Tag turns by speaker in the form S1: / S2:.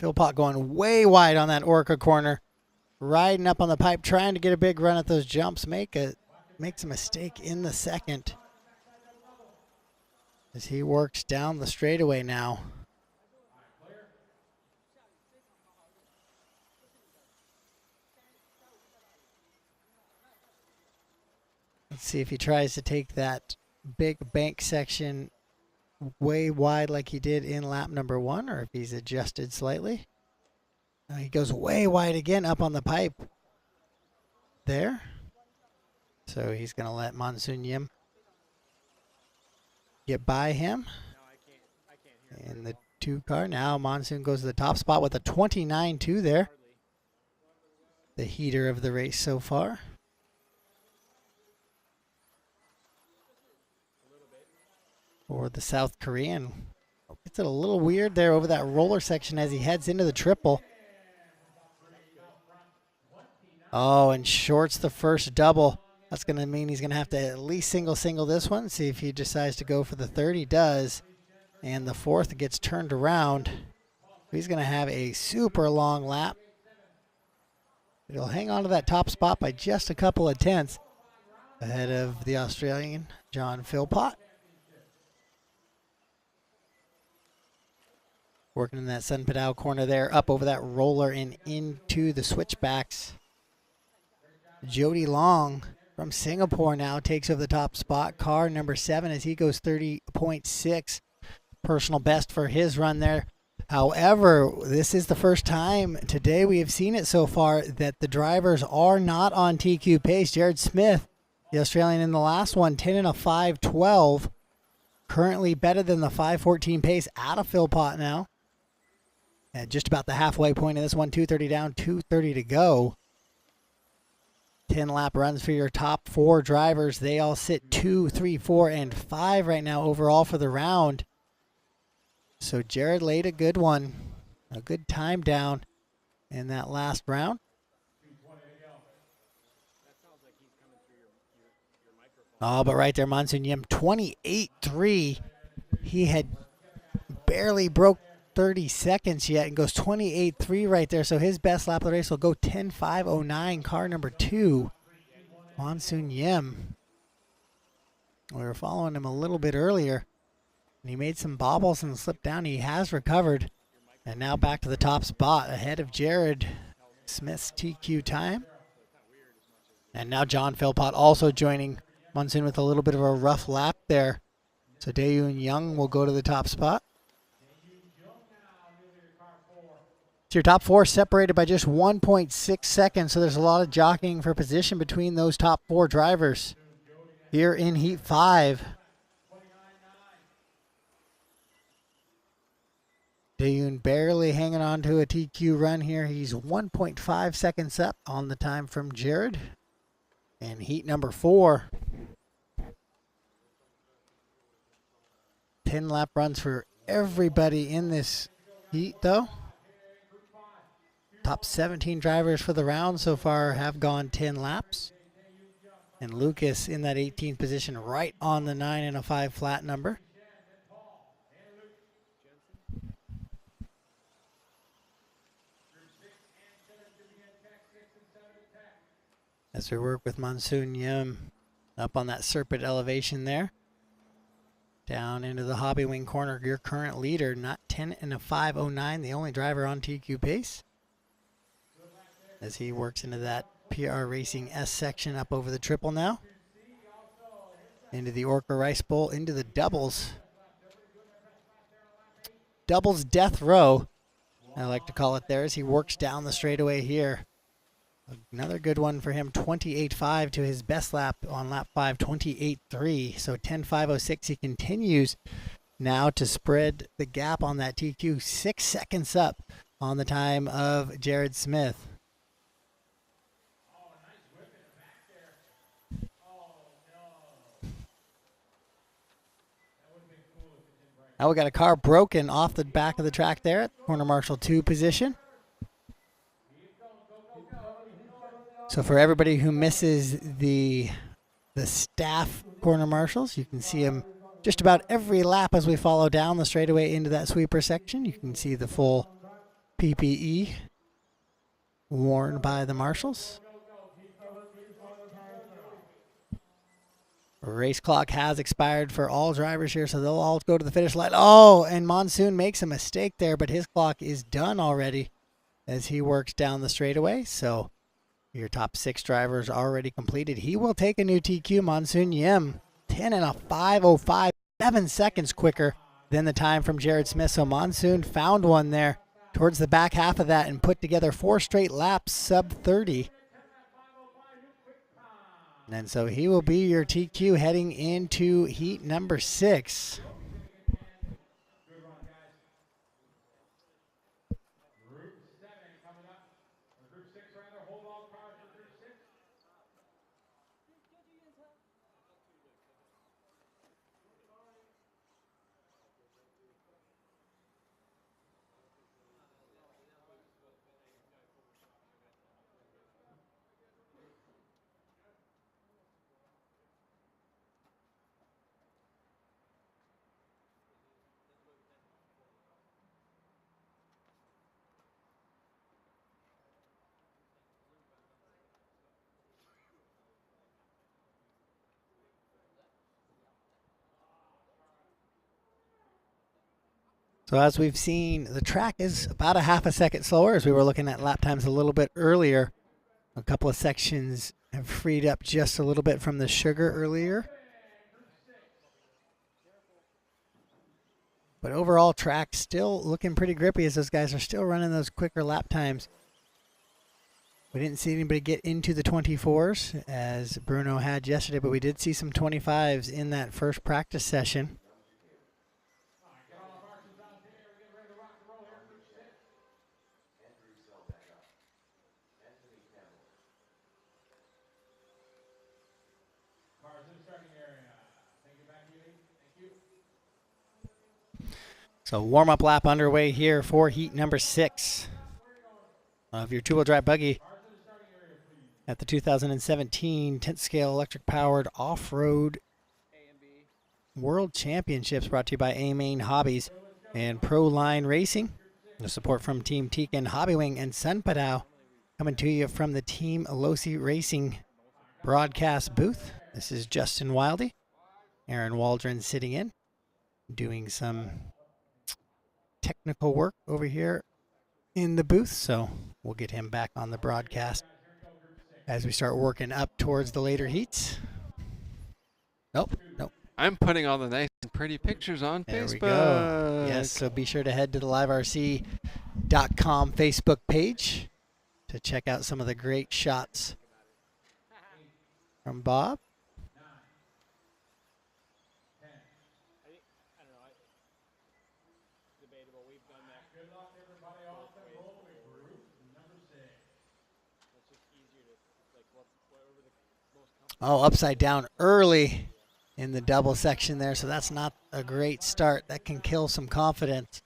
S1: Philpott going way wide on that Orca corner. Riding up on the pipe, trying to get a big run at those jumps. Makes a mistake in the second. As he works down the straightaway now. Let's see if he tries to take that big bank section way wide like he did in lap number 1, or if he's adjusted slightly. He goes way wide again up on the pipe there. So he's going to let Monsoon Yim get by him. In the 2 car. Now Monsoon goes to the top spot with a 29.2 there. The heater of the race so far. For the South Korean. Gets it a little weird there over that roller section as he heads into the triple. Oh, and shorts the first double. That's going to mean he's going to have to at least single this one. See if he decides to go for the third. He does. And the fourth gets turned around. He's going to have a super long lap. He'll hang on to that top spot by just a couple of tenths ahead of the Australian, John Philpott. Working in that Sun Padao corner there, up over that roller and into the switchbacks. Jody Long from Singapore now takes over the top spot. Car number 7 as he goes 30.6. Personal best for his run there. However, this is the first time today we have seen it so far that the drivers are not on TQ pace. Jared Smith, the Australian in the last one, 10 and a 5.12. Currently better than the 5.14 pace out of Philpott now. At just about the halfway point of this one, 2:30 down, 2:30 to go. 10 lap runs for your top 4 drivers. They all sit 2, 3, 4, and 5 right now overall for the round. So Jared laid a good one, a good time down in that last round. Oh, but right there, Monsoon Yim, 28.3. He had barely broke 30 seconds yet and goes 28.3 right there. So his best lap of the race will go 10.509, car number 2, Monsoon Yim. We were following him a little bit earlier, and he made some bobbles and slipped down. He has recovered, and now back to the top spot ahead of Jared Smith's TQ time. And now John Philpott also joining Monsoon with a little bit of a rough lap there. So Daeyoon Young will go to the top spot. So your top 4 separated by just 1.6 seconds, so there's a lot of jockeying for position between those top 4 drivers here in Heat 5. Daeyoon barely hanging on to a TQ run here. He's 1.5 seconds up on the time from Jared. And Heat number 4. 10 lap runs for everybody in this heat, though. Top 17 drivers for the round so far have gone 10 laps. And Lucas in that 18th position, right on the 9 and a 5 flat number. As we work with Monsoon Yim up on that Serpent elevation there. Down into the Hobby Wing corner, your current leader, not 10 and a 5.09, the only driver on TQ pace. As he works into that PR Racing S section up over the triple now. Into the Orca Rice Bowl, into the doubles. Doubles death row, I like to call it there, as he works down the straightaway here. Another good one for him, 28.5 to his best lap on lap 5, 28.3. So 10.506, he continues now to spread the gap on that TQ, 6 seconds up on the time of Jared Smith. Now we got a car broken off the back of the track there at corner marshal 2 position. So for everybody who misses the staff corner marshals, you can see them just about every lap as we follow down the straightaway into that sweeper section. You can see the full PPE worn by the marshals. Race clock has expired for all drivers here, so they'll all go to the finish line. Oh, and Monsoon makes a mistake there, but his clock is done already as he works down the straightaway. So your top 6 drivers already completed. He will take a new TQ. Monsoon Yim, 10 and a 5:05, 7 seconds quicker than the time from Jared Smith. So Monsoon found one there towards the back half of that and put together 4 straight laps, sub 30. And so he will be your TQ heading into heat number 6. So as we've seen, the track is about a half a second slower as we were looking at lap times a little bit earlier. A couple of sections have freed up just a little bit from the sugar earlier. But overall, track still looking pretty grippy as those guys are still running those quicker lap times. We didn't see anybody get into the 24s as Bruno had yesterday, but we did see some 25s in that first practice session. So warm-up lap underway here for heat number 6 of your two-wheel drive buggy at the 2017 10th scale electric-powered off-road World Championships, brought to you by A-Main Hobbies and Pro Line Racing. The support from Team Tekin, Hobbywing, and Sun Padao coming to you from the Team Losi Racing broadcast booth. This is Justin Wildy. Aaron Waldron sitting in, doing some technical work over here in the booth, so we'll get him back on the broadcast as we start working up towards the later heats. Nope.
S2: I'm putting all the nice and pretty pictures on
S1: there
S2: Facebook.
S1: We go. Yes, so be sure to head to the LiveRC.com Facebook page to check out some of the great shots from Bob. Oh, upside down early in the double section there, so that's not a great start. That can kill some confidence.